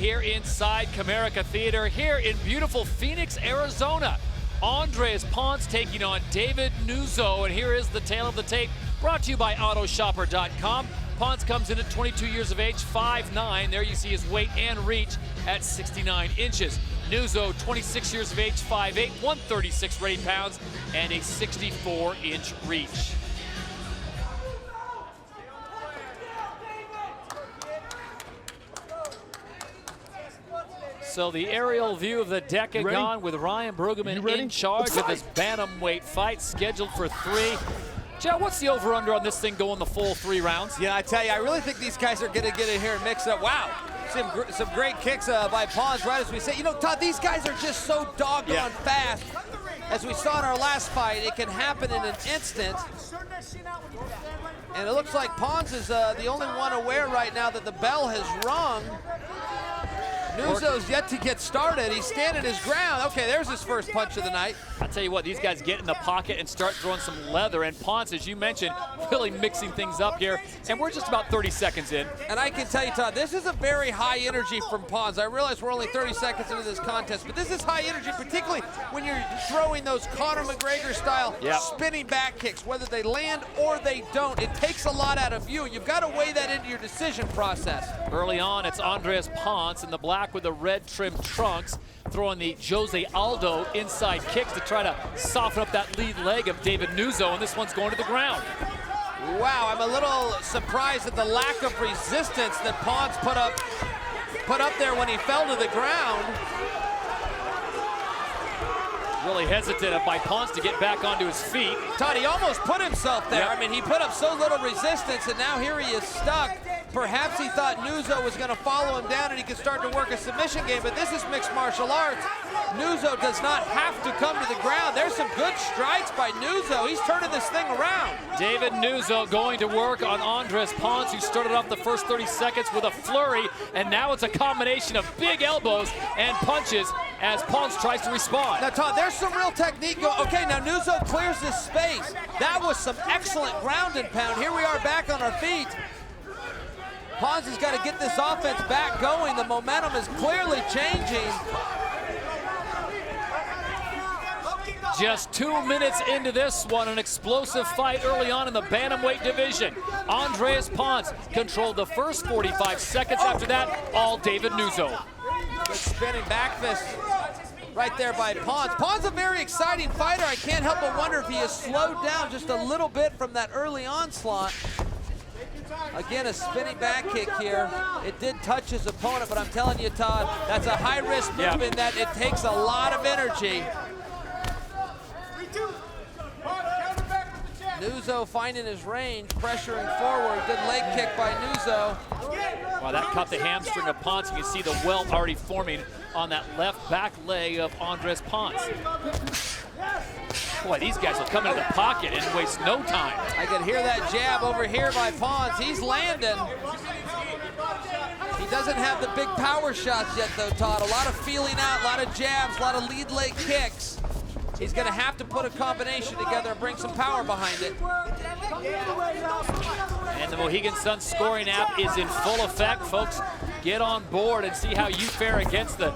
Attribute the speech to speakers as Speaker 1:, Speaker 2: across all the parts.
Speaker 1: here inside Comerica Theater here in beautiful Phoenix, Arizona. Andres Ponce taking on David Nuzzo, and here is the tale of the tape brought to you by Autoshopper.com. Ponce comes in at 22 years of age, 5'9". There you see his weight and reach at 69 inches. Nuzzo, 26 years of age, 5'8", 136 ready pounds, and a 64-inch reach. So the aerial view of the decagon with Ryan Brueggemann in charge of this bantamweight fight scheduled for 3. Joe, what's the over-under on this thing going the full 3 rounds?
Speaker 2: Yeah, I tell you, I really think these guys are going to get in here and mix it up. Wow, some great kicks by Ponce, right as we say. You know, Todd, these guys are just so doggone fast. As we saw in our last fight, it can happen in an instant. And it looks like Ponce is the only one aware right now that the bell has rung. Nuzzo's yet to get started. He's standing his ground. Okay, there's his first punch of the night.
Speaker 1: I'll tell you what, these guys get in the pocket and start throwing some leather. And Ponce, as you mentioned, really mixing things up here. And we're just about 30 seconds in.
Speaker 2: And I can tell you, Todd, this is a very high energy from Ponce. I realize we're only 30 seconds into this contest, but this is high energy, particularly when you're throwing those Conor McGregor-style spinning back kicks. Whether they land or they don't, it takes a lot out of you. You've got to weigh that into your decision process.
Speaker 1: Early on, it's Andres Ponce in the black with the red trimmed trunks, throwing the Jose Aldo inside kicks to try to soften up that lead leg of David Nuzzo, and this one's going to the ground.
Speaker 2: Wow, I'm a little surprised at the lack of resistance that Ponce put up there when he fell to the ground.
Speaker 1: Really hesitant by Ponce to get back onto his feet.
Speaker 2: Todd, he almost put himself there. I mean, he put up so little resistance, and now here he is stuck. Perhaps he thought Nuzzo was going to follow him down and he could start to work a submission game, but this is mixed martial arts. Nuzzo does not have to come to the ground. There's some good strikes by Nuzzo. He's turning this thing around.
Speaker 1: David Nuzzo going to work on Andres Ponce, who started off the first 30 seconds with a flurry, and now it's a combination of big elbows and punches as Ponce tries to respond.
Speaker 2: Now, Todd, there's some real technique going. Okay, now Nuzzo clears this space. That was some excellent ground and pound. Here we are back on our feet. Ponce has got to get this offense back going. The momentum is clearly changing.
Speaker 1: Just 2 minutes into this one, an explosive fight early on in the bantamweight division. Andres Ponce controlled the first 45 seconds. After that, all David Nuzzo.
Speaker 2: Good spinning back fist right there by Ponce. Ponce a very exciting fighter. I can't help but wonder if he has slowed down just a little bit from that early onslaught. Again, a spinning back kick here. It did touch his opponent, but I'm telling you, Todd, that's a high-risk move in that it takes a lot of energy. Nuzzo finding his range, pressuring forward. Good leg kick by Nuzzo.
Speaker 1: Wow, that cut the hamstring of Ponce. You can see the welt already forming on that left back leg of Andres Ponce. Boy, these guys will come into the pocket and waste no time.
Speaker 2: I can hear that jab over here by Ponce. He's landing. He doesn't have the big power shots yet, though, Todd. A lot of feeling out, a lot of jabs, a lot of lead leg kicks. He's going to have to put a combination together and bring some power behind it.
Speaker 1: And the Mohegan Sun scoring app is in full effect. Folks, get on board and see how you fare against the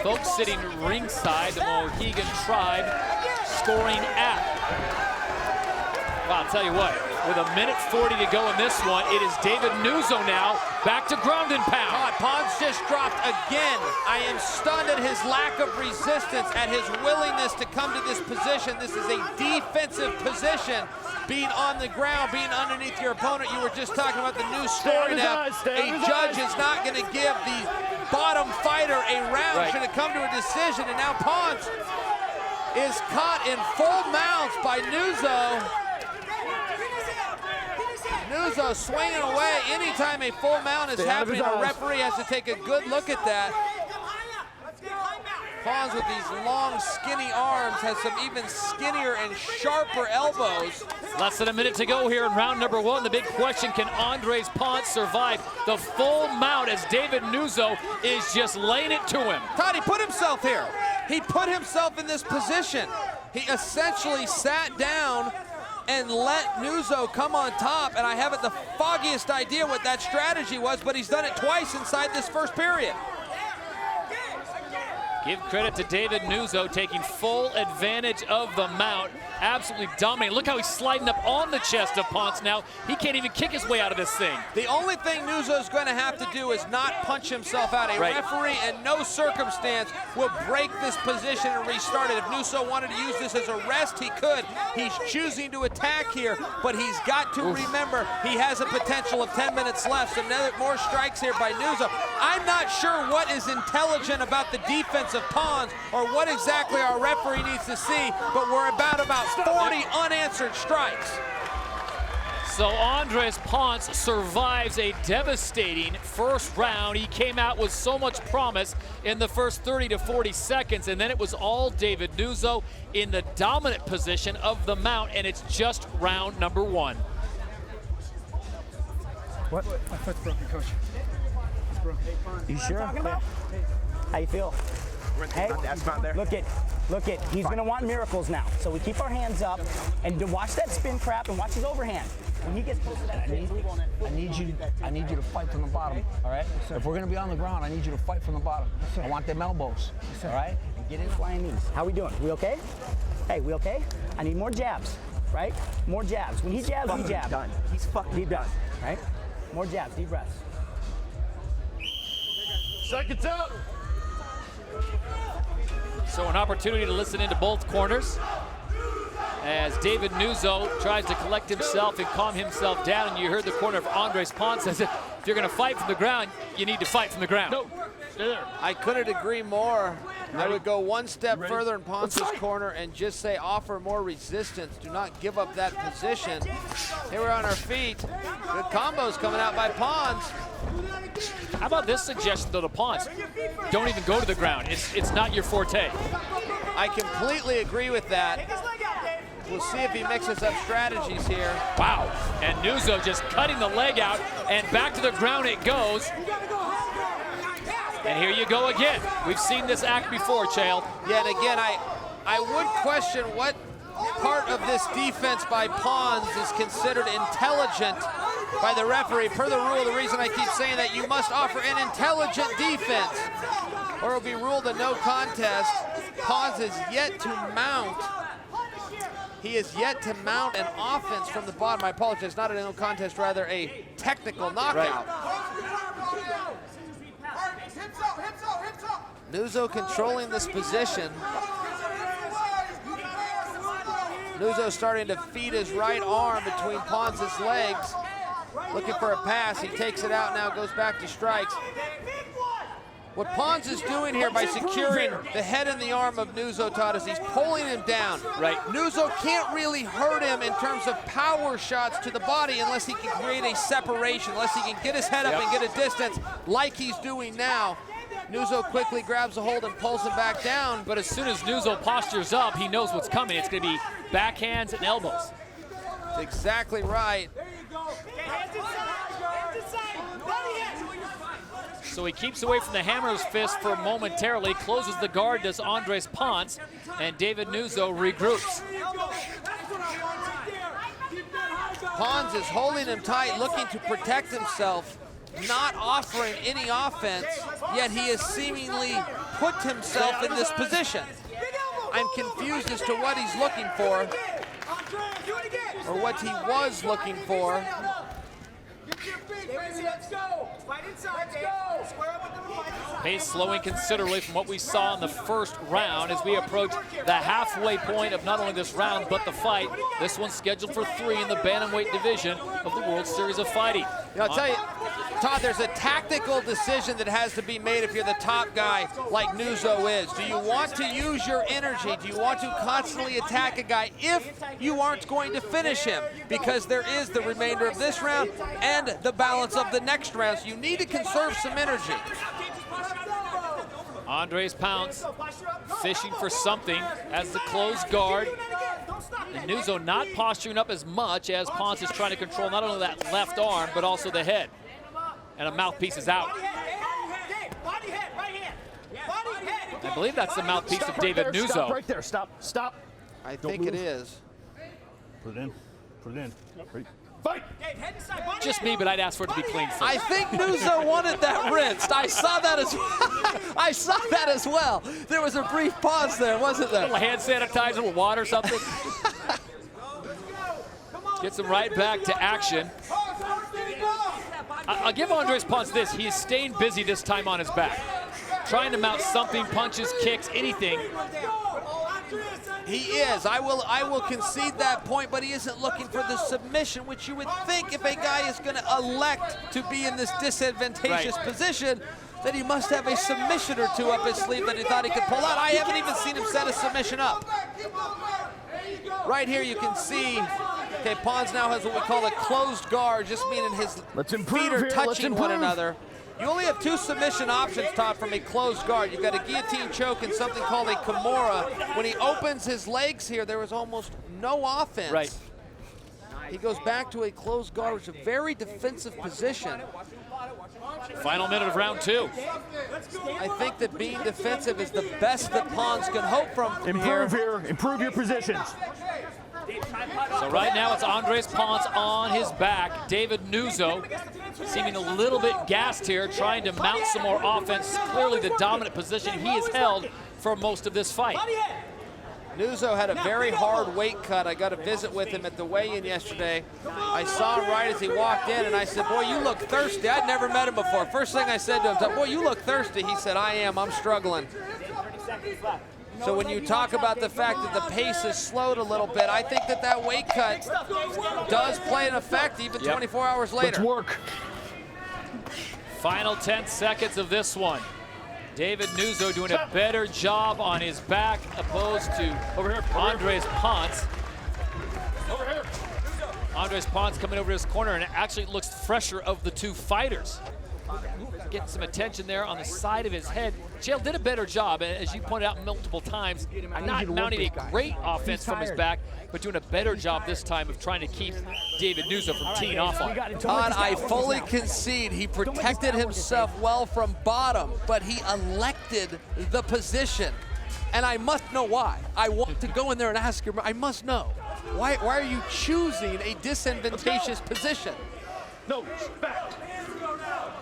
Speaker 1: folks sitting ringside, the Mohegan Tribe scoring app. Well, I'll tell you what, with 1:40 to go in this one, it is David Nuzzo now back to ground and pound.
Speaker 2: Ponce just dropped again. I am stunned at his lack of resistance, at his willingness to come to this position. This is a defensive position. Being on the ground, being underneath your opponent. You were just talking about the new scoring app. A judge is not going to give the bottom fighter a round should it come to a decision. And now Ponce is caught in full mounts by Nuzzo. Nuzzo swinging away. Anytime a full mount is happening, a referee has to take a good look at that. Ponce with these long, skinny arms has some even skinnier and sharper elbows.
Speaker 1: Less than a minute to go here in round number 1. The big question, can Andres Ponce survive the full mount as David Nuzzo is just laying it to him?
Speaker 2: Todd, he put himself here. He put himself in this position. He essentially sat down and let Nuzzo come on top, and I haven't the foggiest idea what that strategy was, but he's done it twice inside this first period.
Speaker 1: Give credit to David Nuzzo taking full advantage of the mount. Absolutely dominating. Look how he's sliding up on the chest of Ponce now. He can't even kick his way out of this thing.
Speaker 2: The only thing Nuzzo's going to have to do is not punch himself out. A referee in no circumstance will break this position and restart it. If Nuzzo wanted to use this as a rest, he could. He's choosing to attack here, but he's got to remember he has a potential of 10 minutes left, so more strikes here by Nuzzo. I'm not sure what is intelligent about the defense of Ponce or what exactly our referee needs to see, but we're about 40 unanswered strikes.
Speaker 1: So Andres Ponce survives a devastating first round. He came out with so much promise in the first 30 to 40 seconds, and then it was all David Nuzzo in the dominant position of the mount, and it's just round number 1.
Speaker 3: What? My foot's broken, Coach. It's broken.
Speaker 4: You sure? How you feel? Hey, look it. He's gonna want miracles now. So we keep our hands up and to watch that spin crap and watch his overhand. When he gets close to that,
Speaker 5: I need you to fight from the bottom. All right. If we're gonna be on the ground, I need you to fight from the bottom. I want them elbows. All right.
Speaker 4: and get in flying knees. How we doing? We okay? Hey, we okay? I need more jabs, right? More jabs. When he jabs, we jab.
Speaker 5: Done. He's fucking
Speaker 4: Deep breaths, right? More jabs, deep breaths.
Speaker 3: Seconds out.
Speaker 1: So an opportunity to listen into both corners as David Nuzzo tries to collect himself and calm himself down. And you heard the corner of Andres Ponce says, if you're going to fight from the ground, you need to fight from the ground.
Speaker 3: No, stay there.
Speaker 2: I couldn't agree more. I would go one step further in Ponce's corner and just say offer more resistance. Do not give up that position. Here we're on our feet. Good combos coming out by Ponce.
Speaker 1: How about this suggestion though to Ponce? Don't even go to the ground. It's not your forte.
Speaker 2: I completely agree with that. We'll see if he mixes up strategies here.
Speaker 1: Wow, and Nuzzo just cutting the leg out, and back to the ground it goes. And here you go again. We've seen this act before, Chael.
Speaker 2: Yeah, and again, I would question what part of this defense by Ponce is considered intelligent by the referee. Per the rule, the reason I keep saying that, you must offer an intelligent defense or it'll be ruled a no contest. Ponce is yet to mount. He is yet to mount an offense from the bottom. I apologize, not a no contest, rather a technical knockout. Nuzzo controlling this position. Nuzzo starting to feed his right arm between Ponce's legs, looking for a pass. He takes it out now, goes back to strikes. What Ponce is doing here by securing the head and the arm of Nuzzo, Todd, is he's pulling him down.
Speaker 1: Right.
Speaker 2: Nuzzo can't really hurt him in terms of power shots to the body unless he can create a separation, unless he can get his head up and get a distance like he's doing now. Nuzzo quickly grabs a hold and pulls him back down.
Speaker 1: But as soon as Nuzzo postures up, he knows what's coming. It's going to be backhands and elbows.
Speaker 2: That's exactly right.
Speaker 1: So he keeps away from the hammer's fist for momentarily, closes the guard, does Andres Ponce, and David Nuzzo regroups.
Speaker 2: Ponce is holding him tight, looking to protect himself, not offering any offense, yet he has seemingly put himself in this position. I'm confused as to what he's looking for, or what he was looking for.
Speaker 1: Pace slowing considerably from what we saw in the first round as we approach the halfway point of not only this round, but the fight. This one's scheduled for 3 in the bantamweight division of the World Series of Fighting.
Speaker 2: You know, I'll tell you, Todd, there's a tactical decision that has to be made if you're the top guy like Nuzzo is. Do you want to use your energy? Do you want to constantly attack a guy if you aren't going to finish him? Because there is the remainder of this round and the balance of the next round, so you need to conserve some energy.
Speaker 1: Andres Ponce fishing for something as the closed guard. And Nuzzo not posturing up as much as Ponce is trying to control not only that left arm, but also the head. And a mouthpiece is out. I believe that's the mouthpiece of David Nuzzo.
Speaker 3: Stop right there, stop.
Speaker 2: I think it is.
Speaker 3: Put it in.
Speaker 6: Put it in. Ready? Fight!
Speaker 1: Just me, but I'd ask for it to be clean first.
Speaker 2: I think Nuzzo wanted that rinsed. I saw that as I saw that as well. There was a brief pause there, wasn't there?
Speaker 1: A little hand sanitizer, a little water, something. Gets him right back to action. I'll give Andres Ponce this. He is staying busy this time on his back. Trying to mount something, punches, kicks, anything.
Speaker 2: He is. I will concede that point, but he isn't looking for the submission, which you would think if a guy is going to elect to be in this disadvantageous position, that he must have a submission or two up his sleeve that he thought he could pull out. I haven't even seen him set a submission up. Right here you can see, okay, Ponce now has what we call a closed guard, just meaning his feet are touching one another. You only have two submission options, Todd, from a closed guard. You've got a guillotine choke and something called a Kimura. When he opens his legs here, there was almost no offense.
Speaker 1: Right.
Speaker 2: He goes back to a closed guard, which is a very defensive position.
Speaker 1: Final minute of round 2.
Speaker 2: I think that being defensive is the best that Ponce can hope from
Speaker 6: Improve here. Improve your positions.
Speaker 1: So right now it's Andres Ponce on his back. David Nuzzo seeming a little bit gassed here, trying to mount some more offense. Clearly the dominant position he has held for most of this fight.
Speaker 2: Nuzzo had a very hard weight cut. I got a visit with him at the weigh-in yesterday. I saw him right as he walked in, and I said, boy, you look thirsty. I'd never met him before. First thing I said to him, boy, you look thirsty. He said, I am. I'm struggling. So when you talk about the fact that the pace has slowed a little bit, I think that that weight cut does play an effect even 24 hours later.
Speaker 6: Let's work.
Speaker 1: Final 10 seconds of this one. David Nuzzo doing a better job on his back opposed to Andres Ponce. Andres Ponce coming over to his corner, and it actually looks fresher of the two fighters. Getting some attention there on the side of his head. Chael did a better job, as you pointed out multiple times, not mounting a great offense from his back, but doing a better job this time of trying to keep David Nuzzo from teeing off on him.
Speaker 2: Todd, I fully concede he protected himself well from bottom, but he elected the position. And I must know why. I want to go in there and ask him, I must know. Why are you choosing a disadvantageous position?
Speaker 6: No, back.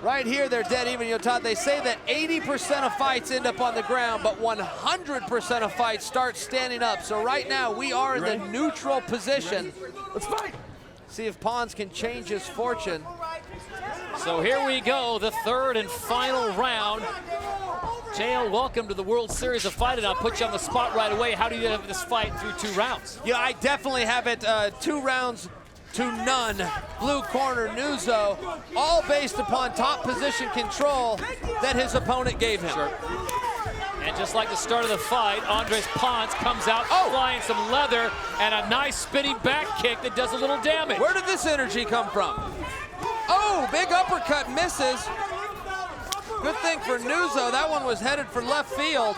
Speaker 2: Right here, they're dead even. You know, Todd, they say that 80% of fights end up on the ground, but 100% of fights start standing up. So right now, we are in the neutral position.
Speaker 6: Let's fight.
Speaker 2: See if Ponce can change his fortune.
Speaker 1: So here we go, the third and final round. Chael, welcome to the World Series of Fighting. I'll put you on the spot right away. How do you have this fight through 2 rounds?
Speaker 2: Yeah, I definitely have it 2 rounds to none. Blue corner, Nuzzo, all based upon top position control that his opponent gave him.
Speaker 1: Sure. And just like the start of the fight, Andres Ponce comes out flying some leather and a nice spinning back kick that does a little damage.
Speaker 2: Where did this energy come from? Oh, big uppercut misses. Good thing for Nuzzo, that one was headed for left field.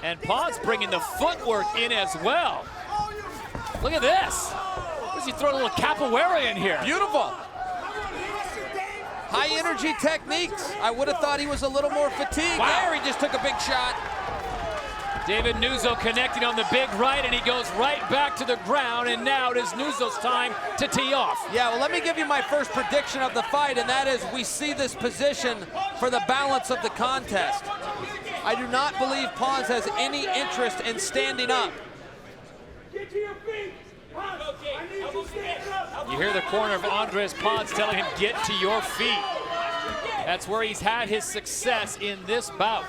Speaker 1: And Ponce bringing the footwork in as well. Look at this. Does he throw a little capoeira in here?
Speaker 2: Beautiful. High energy techniques. I would have thought he was a little more fatigued.
Speaker 1: Wow.
Speaker 2: There, he just took a big shot.
Speaker 1: David Nuzzo connecting on the big right, and he goes right back to the ground, and now it is Nuzzo's time to tee off.
Speaker 2: Yeah, well, let me give you my first prediction of the fight, and that is we see this position for the balance of the contest. I do not believe Ponce has any interest in standing up.
Speaker 3: Get to your feet.
Speaker 1: You hear the corner of Andres Ponce telling him, get to your feet. That's where he's had his success in this bout.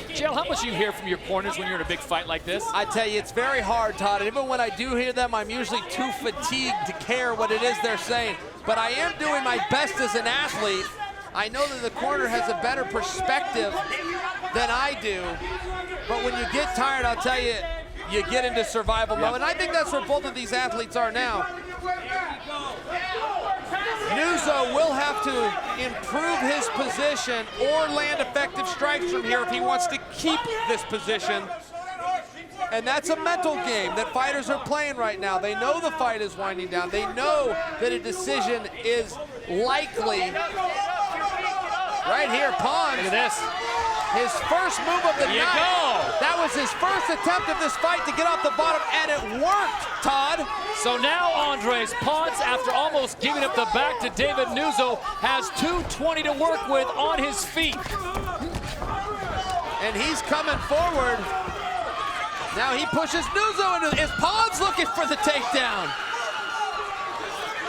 Speaker 1: Chael, how much do you hear from your corners when you're in a big fight like this?
Speaker 2: I tell you, it's very hard, Todd. And even when I do hear them, I'm usually too fatigued to care what it is they're saying. But I am doing my best as an athlete. I know that the corner has a better perspective than I do. But when you get tired, I'll tell you, you get into survival mode. And I think that's where both of these athletes are now. Nuzzo will have to improve his position or land effective strikes from here if he wants to keep this position. And that's a mental game that fighters are playing right now. They know the fight is winding down. They know that a decision is likely. Right here, Ponce.
Speaker 1: Look at this.
Speaker 2: His first move of the
Speaker 1: There you
Speaker 2: night.
Speaker 1: go.
Speaker 2: That was his first attempt of this fight to get off the bottom, and it worked, Todd.
Speaker 1: So now Andres Ponce, after almost giving up the back to David Nuzzo, has 220 to work with on his feet.
Speaker 2: And he's coming forward. Now he pushes Nuzzo into. Is Ponce looking for the takedown?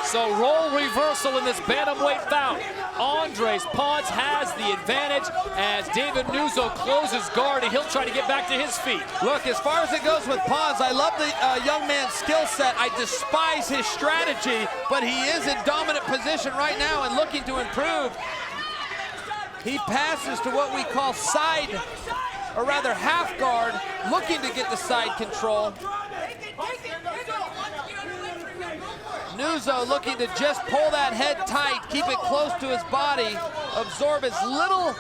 Speaker 1: So role reversal in this bantamweight bout. Andres Ponce has the advantage as David Nuzzo closes guard, and he'll try to get back to his feet.
Speaker 2: Look, as far as it goes with Ponce, I love the young man's skill set. I despise his strategy, but he is in dominant position right now and looking to improve. He passes to what we call side, or rather half guard, looking to get the side control. Nuzzo looking to just pull that head tight, keep it close to his body, absorb as little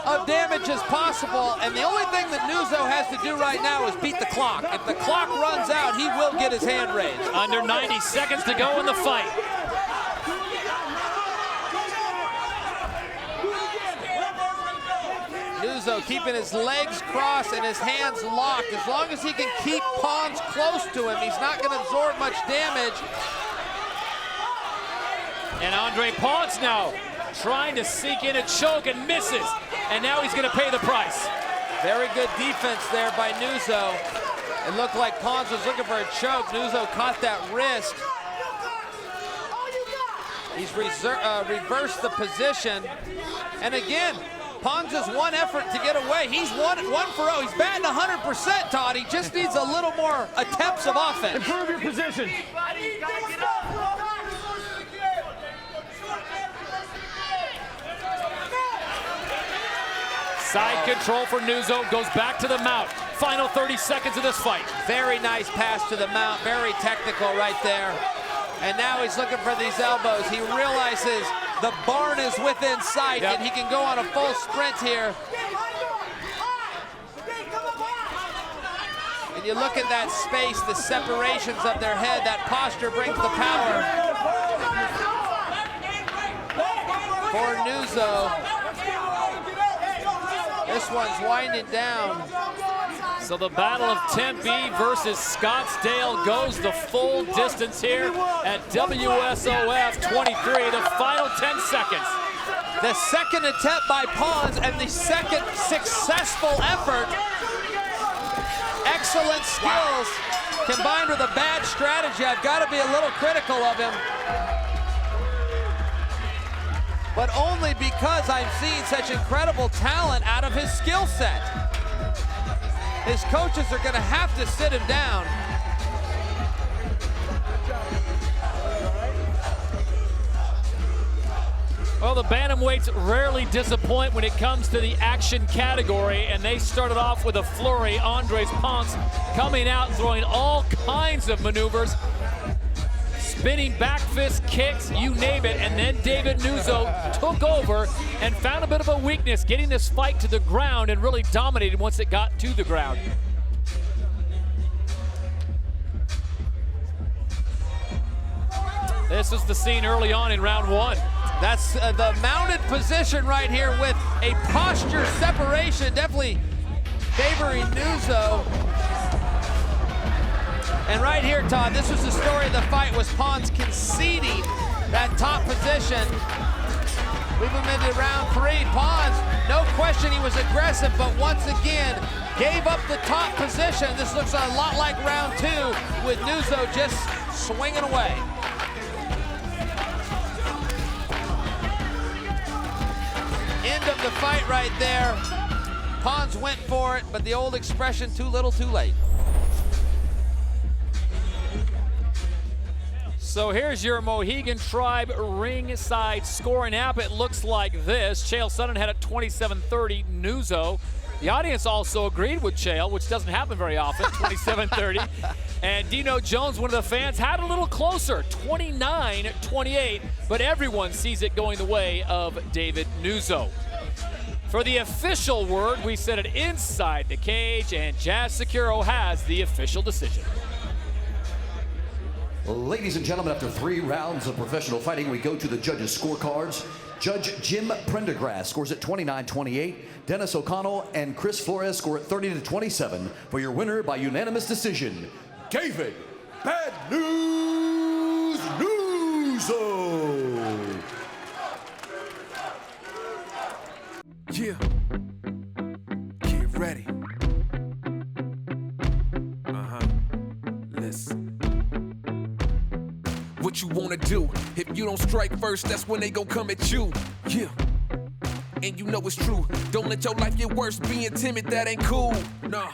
Speaker 2: of damage as possible, and the only thing that Nuzzo has to do right now is beat the clock. If the clock runs out, he will get his hand raised.
Speaker 1: Under 90 seconds to go in the fight.
Speaker 2: Nuzzo keeping his legs crossed and his hands locked. As long as he can keep Ponce close to him, he's not going to absorb much damage.
Speaker 1: And Andres Ponce now trying to sink in a choke and misses. And now he's going to pay the price.
Speaker 2: Very good defense there by Nuzzo. It looked like Ponce was looking for a choke. Nuzzo caught that wrist. He's reversed the position. And again, Ponce has one effort to get away. He's one for 0. He's batting 100%, Todd. He just needs a little more attempts of offense.
Speaker 6: Improve your position.
Speaker 1: Side control for Nuzzo, goes back to the mount. Final 30 seconds of this fight.
Speaker 2: Very nice pass to the mount, very technical right there. And now he's looking for these elbows. He realizes the barn is within sight, and he can go on a full sprint here. And you look at that space, the separations of their head, that posture brings the power. For Nuzzo. This one's winding down.
Speaker 1: So the battle of Tempe versus Scottsdale goes the full distance here at WSOF 23, the final 10 seconds.
Speaker 2: The second attempt by Ponce and the second successful effort. Excellent skills combined with a bad strategy. I've got to be a little critical of him. But only because I'm seeing such incredible talent out of his skill set. His coaches are going to have to sit him down.
Speaker 1: Well, the bantamweights rarely disappoint when it comes to the action category, and they started off with a flurry. Andres Ponce coming out, throwing all kinds of maneuvers, spinning back fist kicks, you name it, and then David Nuzzo took over and found a bit of a weakness, getting this fight to the ground and really dominated once it got to the ground. This is the scene early on in round one.
Speaker 2: That's the mounted position right here with a posture separation, definitely favoring Nuzzo. And right here, Todd, this was the story of the fight, was Ponce conceding that top position. We move into round 3. Ponce, no question he was aggressive, but once again, gave up the top position. This looks a lot like round 2 with Nuzzo just swinging away. End of the fight right there. Ponce went for it, but the old expression, too little, too late.
Speaker 1: So here's your Mohegan Tribe ringside scoring app. It looks like this. Chael Sonnen had it 27-30, Nuzzo. The audience also agreed with Chael, which doesn't happen very often, 27-30. And Dino Jones, one of the fans, had a little closer, 29-28, but everyone sees it going the way of David Nuzzo. For the official word, we set it inside the cage, and Jazz Securo has the official decision.
Speaker 7: Ladies and gentlemen, after 3 rounds of professional fighting, we go to the judges' scorecards. Judge Jim Prendergrass scores at 29-28. Dennis O'Connell and Chris Flores score at 30-27 for your winner by unanimous decision, David Bad News Nuzzo.
Speaker 8: Yeah. Get ready. Listen. What you wanna do? If you don't strike first, that's when they gon' come at you. Yeah. And you know it's true. Don't let your life get worse. Being timid, that ain't cool. Nah.